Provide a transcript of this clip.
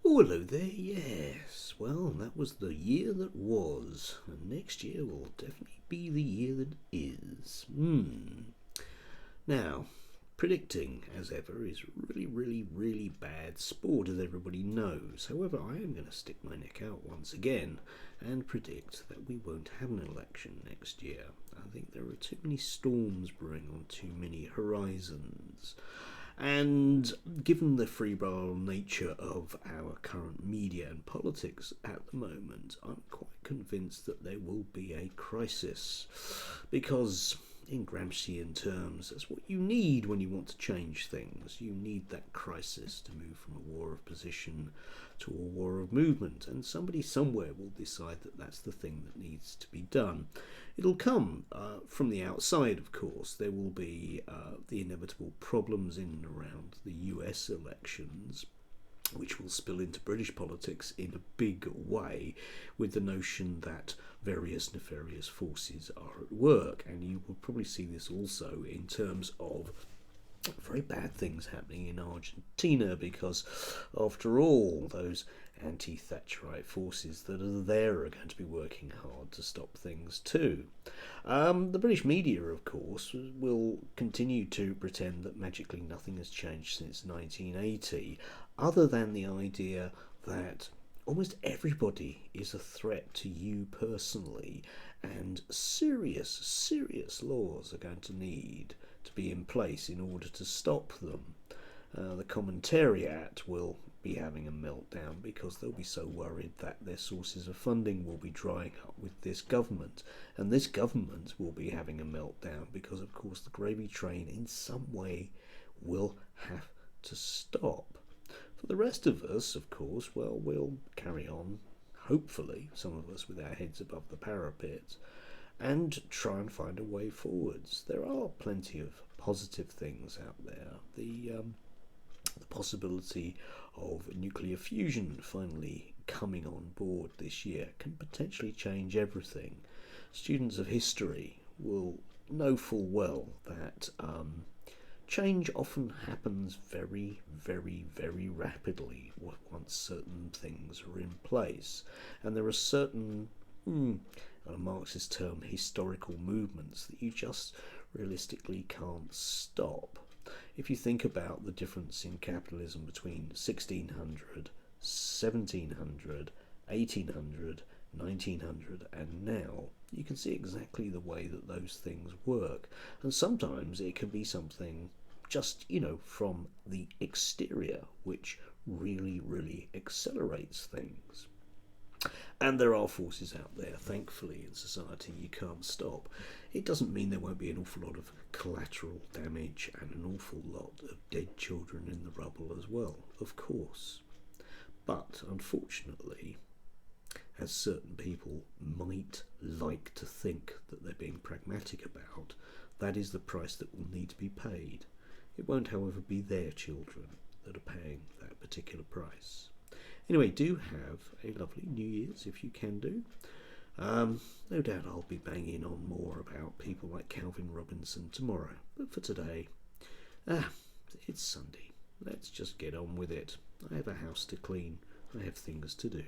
Oh, hello there, yes. Well, that was the year that was, and next year will definitely be the year that is. Now, predicting, as ever, is really, really, really bad sport, as everybody knows. However, I am going to stick my neck out once again and predict that we won't have an election next year. I think there are too many storms brewing on too many horizons. And given the febrile nature of our current media and politics at the moment, I'm quite convinced that there will be a crisis. Because, in Gramscian terms, that's what you need when you want to change things. You need that crisis to move from a war of position to a war of movement. And somebody somewhere will decide that that's the thing that needs to be done. It'll come from the outside, of course. There will be the inevitable problems in and around the US elections, which will spill into British politics in a big way, with the notion that various nefarious forces are at work. And you will probably see this also in terms of very bad things happening in Argentina, because after all, those anti-Thatcherite forces that are there are going to be working hard to stop things too. The British media, of course, will continue to pretend that magically nothing has changed since 1980, other than the idea that almost everybody is a threat to you personally, and serious laws are going to need to be in place in order to stop them. The Commentariat will be having a meltdown because they'll be so worried that their sources of funding will be drying up with this government, and this government will be having a meltdown because, of course, the gravy train in some way will have to stop. For the rest of us, of course, well, we'll carry on, hopefully, some of us with our heads above the parapet, and try and find a way forwards. There are plenty of positive things out there. The possibility of nuclear fusion finally coming on board this year can potentially change everything. Students of history will know full well that change often happens very, very, very rapidly once certain things are in place. And there are certain, a Marxist term, historical movements that you just realistically can't stop. If you think about the difference in capitalism between 1600, 1700, 1800, 1900 and now, you can see exactly the way that those things work. And sometimes it can be something just, from the exterior, which really, really accelerates things. And there are forces out there, thankfully, in society you can't stop. It doesn't mean there won't be an awful lot of collateral damage and an awful lot of dead children in the rubble as well, of course. But, unfortunately, as certain people might like to think that they're being pragmatic about, that is the price that will need to be paid. It won't, however, be their children that are paying that particular price. Anyway, do have a lovely New Year's if you can do. No doubt I'll be banging on more about people like Calvin Robinson tomorrow. But for today, it's Sunday. Let's just get on with it. I have a house to clean. I have things to do.